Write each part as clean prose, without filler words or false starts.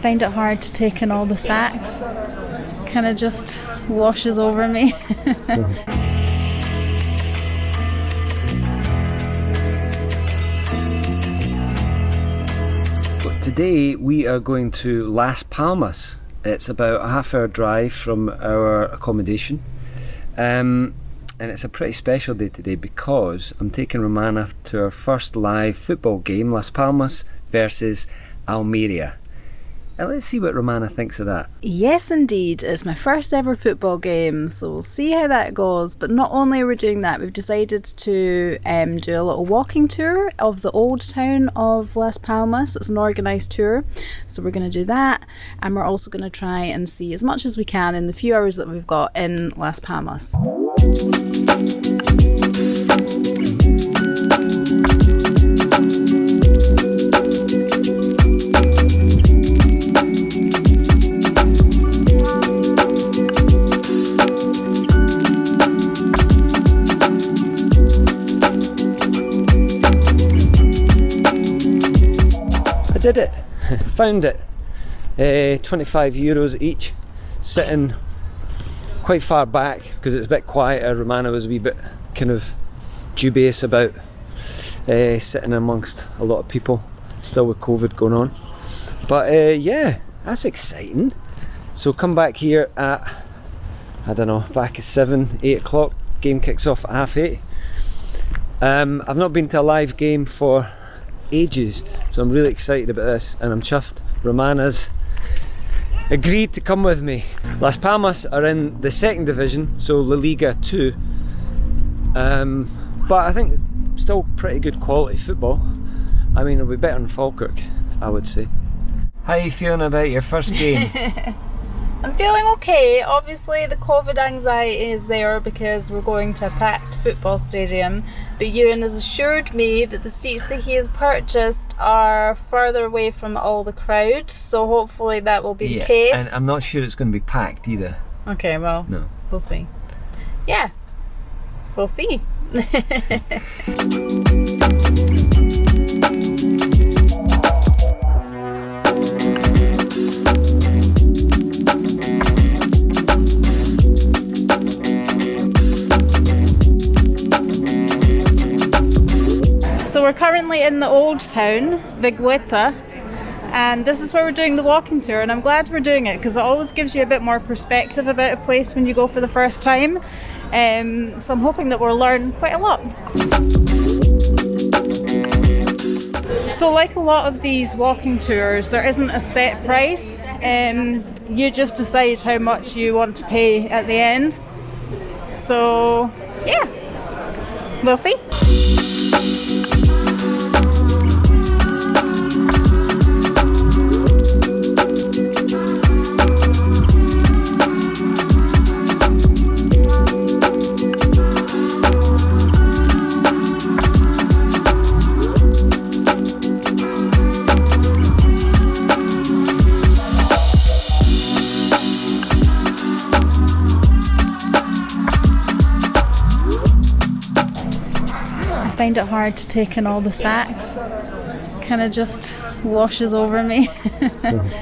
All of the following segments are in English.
find it hard to take in all the facts. Kind of just washes over me. Today we are going to Las Palmas. It's about a half-hour drive from our accommodation, and it's a pretty special day today because I'm taking Romana to our first live football game, Las Palmas versus Almeria. And let's see what Romana thinks of that. Yes, indeed. It's my first ever football game, so we'll see how that goes. But not only are we doing that, we've decided to do a little walking tour of the old town of Las Palmas. It's an organised tour, so we're going to do that. And we're also going to try and see as much as we can in the few hours that we've got in Las Palmas. Did it, found it. 25 euros each, sitting quite far back because it's a bit quieter. Romana was a wee bit kind of dubious about sitting amongst a lot of people, still with COVID going on. But yeah, that's exciting. So come back here at, I don't know, back at 7, 8 o'clock. Game kicks off at 8:30. I've not been to a live game for ages, so I'm really excited about this and I'm chuffed. Romana's agreed to come with me. Las Palmas are in the second division, so La Liga 2, but I think still pretty good quality football. I mean, it'll be better than Falkirk, I would say. How are you feeling about your first game? I'm feeling okay. Obviously the COVID anxiety is there because we're going to a packed football stadium, but Ewan has assured me that the seats that he has purchased are further away from all the crowd, so hopefully that will be the case. And I'm not sure it's going to be packed either. Okay, well, no, we'll see. Yeah, we'll see. So we're currently in the old town, Vegueta, and this is where we're doing the walking tour, and I'm glad we're doing it because it always gives you a bit more perspective about a place when you go for the first time. So I'm hoping that we'll learn quite a lot. So like a lot of these walking tours, there isn't a set price. You just decide how much you want to pay at the end. So yeah, we'll see. I find it hard to take in all the facts. Kind of just washes over me.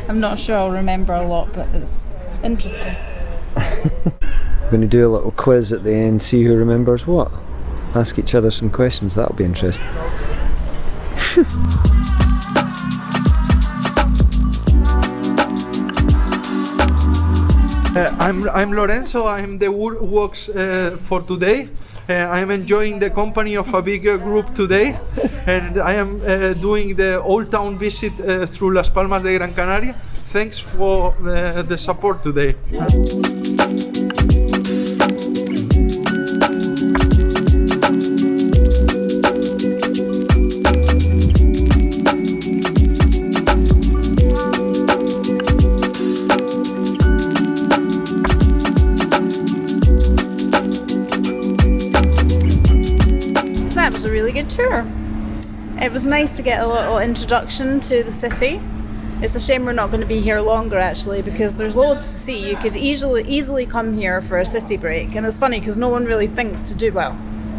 I'm not sure I'll remember a lot, but it's interesting. We're going to do a little quiz at the end, see who remembers what. Ask each other some questions, that'll be interesting. I'm Lorenzo, I'm the GuruWalk for today. I'm enjoying the company of a bigger group today, and I am doing the old town visit through Las Palmas de Gran Canaria. Thanks for the support today. That was a really good tour. It was nice to get a little introduction to the city. It's a shame we're not going to be here longer actually, because there's loads to see. You could easily come here for a city break, and it's funny because no one really thinks to do, well,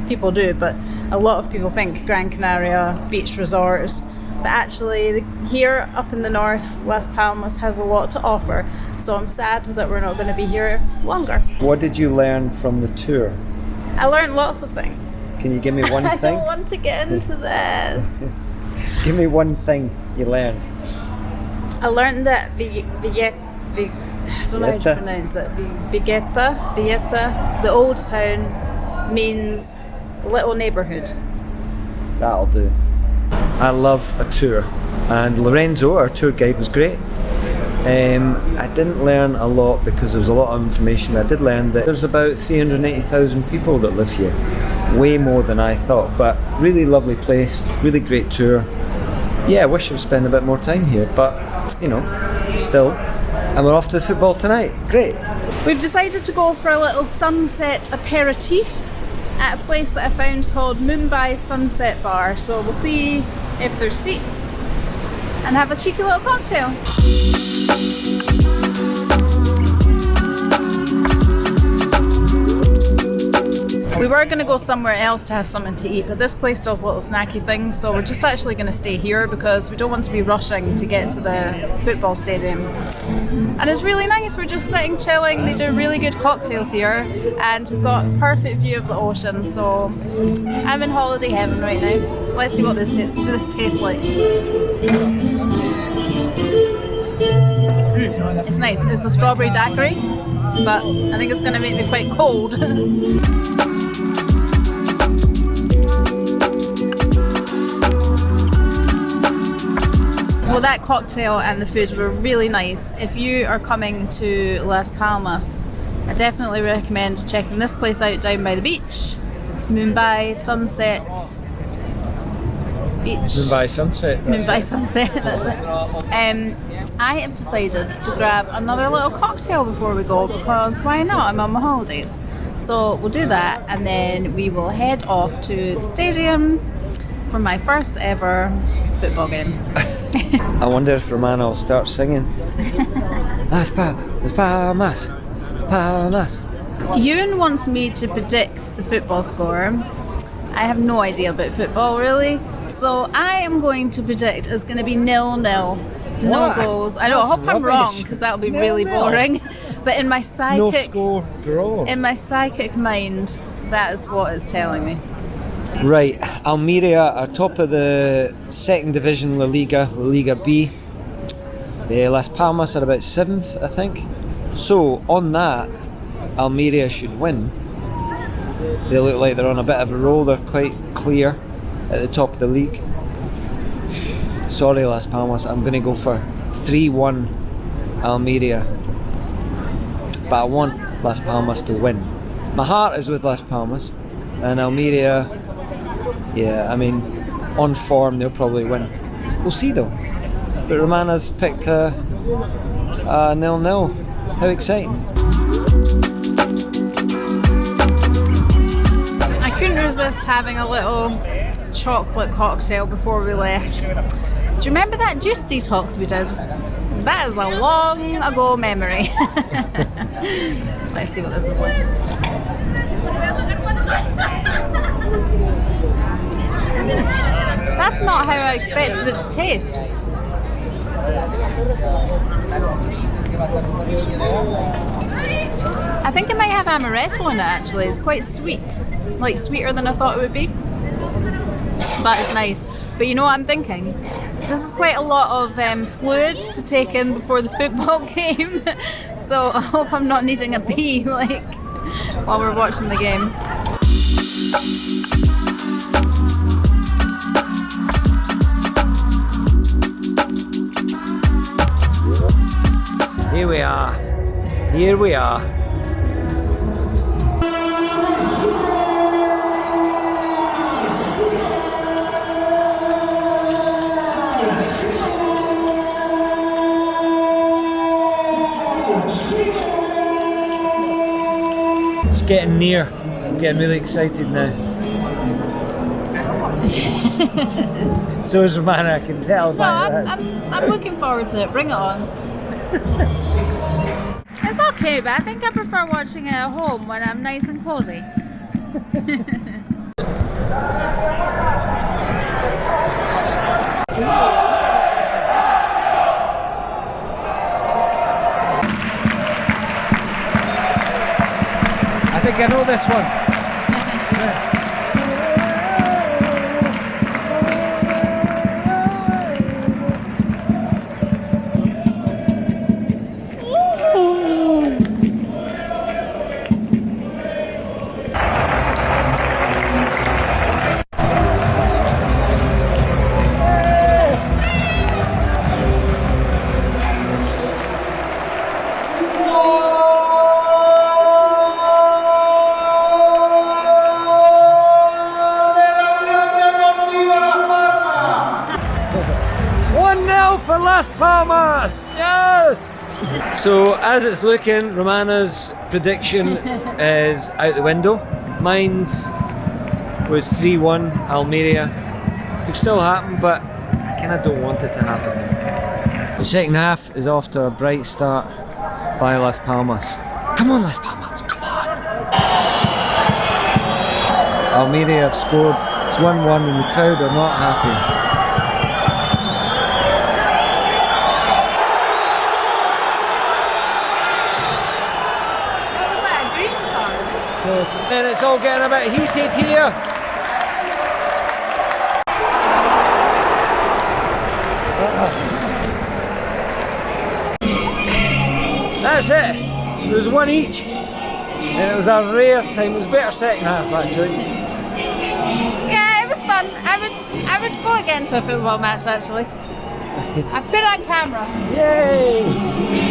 people do, but a lot of people think Gran Canaria, beach resorts, but actually here up in the north, Las Palmas has a lot to offer, so I'm sad that we're not going to be here longer. What did you learn from the tour? I learned lots of things. Can you give me one I thing? don't want to get into this. Give me one thing you learned. I learned that I don't know how to pronounce it. Vegueta, the old town, means little neighbourhood. That'll do. I love a tour, and Lorenzo, our tour guide, was great. I didn't learn a lot because there was a lot of information. I did learn that there's about 380,000 people that live here. Way more than I thought, but really lovely place, really great tour. Yeah, I wish I would spend a bit more time here, but you know, still. And we're off to the football tonight. Great. We've decided to go for a little sunset aperitif at a place that I found called Mumbai Sunset Bar. So we'll see if there's seats and have a cheeky little cocktail. We were going to go somewhere else to have something to eat, but this place does little snacky things, so we're just actually going to stay here because we don't want to be rushing to get to the football stadium. And it's really nice, we're just sitting chilling, they do really good cocktails here, and we've got a perfect view of the ocean, so I'm in holiday heaven right now. Let's see what this tastes like. It's nice, it's the strawberry daiquiri, but I think it's going to make me quite cold. Well, that cocktail and the food were really nice. If you are coming to Las Palmas, I definitely recommend checking this place out down by the beach. Mumbai Sunset Beach. Mumbai Sunset. Mumbai Sunset, that's it. I have decided to grab another little cocktail before we go because why not? I'm on my holidays. So we'll do that and then we will head off to the stadium for my first ever football game. I wonder if Romana will start singing. Las Palmas, Palmas. Ewan wants me to predict the football score. I have no idea about football really, so I am going to predict it's going to be 0-0. No What? goals. I know. I That's hope I'm wrong rubbish. because that would be really 0-0. boring. But in my No psychic, score draw. in my psychic mind, that is what it's telling me. Right, Almeria are top of the second division La Liga B. Las Palmas are about 7th, I think. So on that, Almeria should win. They look like they're on a bit of a roll. They're quite clear at the top of the league. Sorry, Las Palmas. I'm going to go for 3-1 Almeria. But I want Las Palmas to win. My heart is with Las Palmas. And Almeria, yeah, I mean, on form, they'll probably win. We'll see, though. But Romana's picked a 0-0. How exciting. I couldn't resist having a little chocolate cocktail before we left. Do you remember that juice detox we did? That is a long ago memory. Let's see what this is like. That's not how I expected it to taste. I think it might have amaretto in it actually. It's quite sweet. Like sweeter than I thought it would be. But it's nice. But you know what I'm thinking? This is quite a lot of fluid to take in before the football game. So I hope I'm not needing a pee like while we're watching the game. Here we are. Here we are. It's getting near. I'm getting really excited now. So is Romana, I can tell. No, I'm looking forward to it. Bring it on. It's okay, but I think I prefer watching it at home when I'm nice and cozy. think I know this one. For Las Palmas! Yes! So as it's looking, Romana's prediction is out the window. Mine's was 3-1 Almeria. Could still happen, but I kind of don't want it to happen. The second half is off to a bright start by Las Palmas. Come on, Las Palmas, come on! Almeria have scored. It's 1-1 and the crowd are not happy. And it's all getting a bit heated here. That's it. It was one each. And it was a rare time. It was better second half actually. Yeah, it was fun. I would go again to a football match actually. I put it on camera. Yay!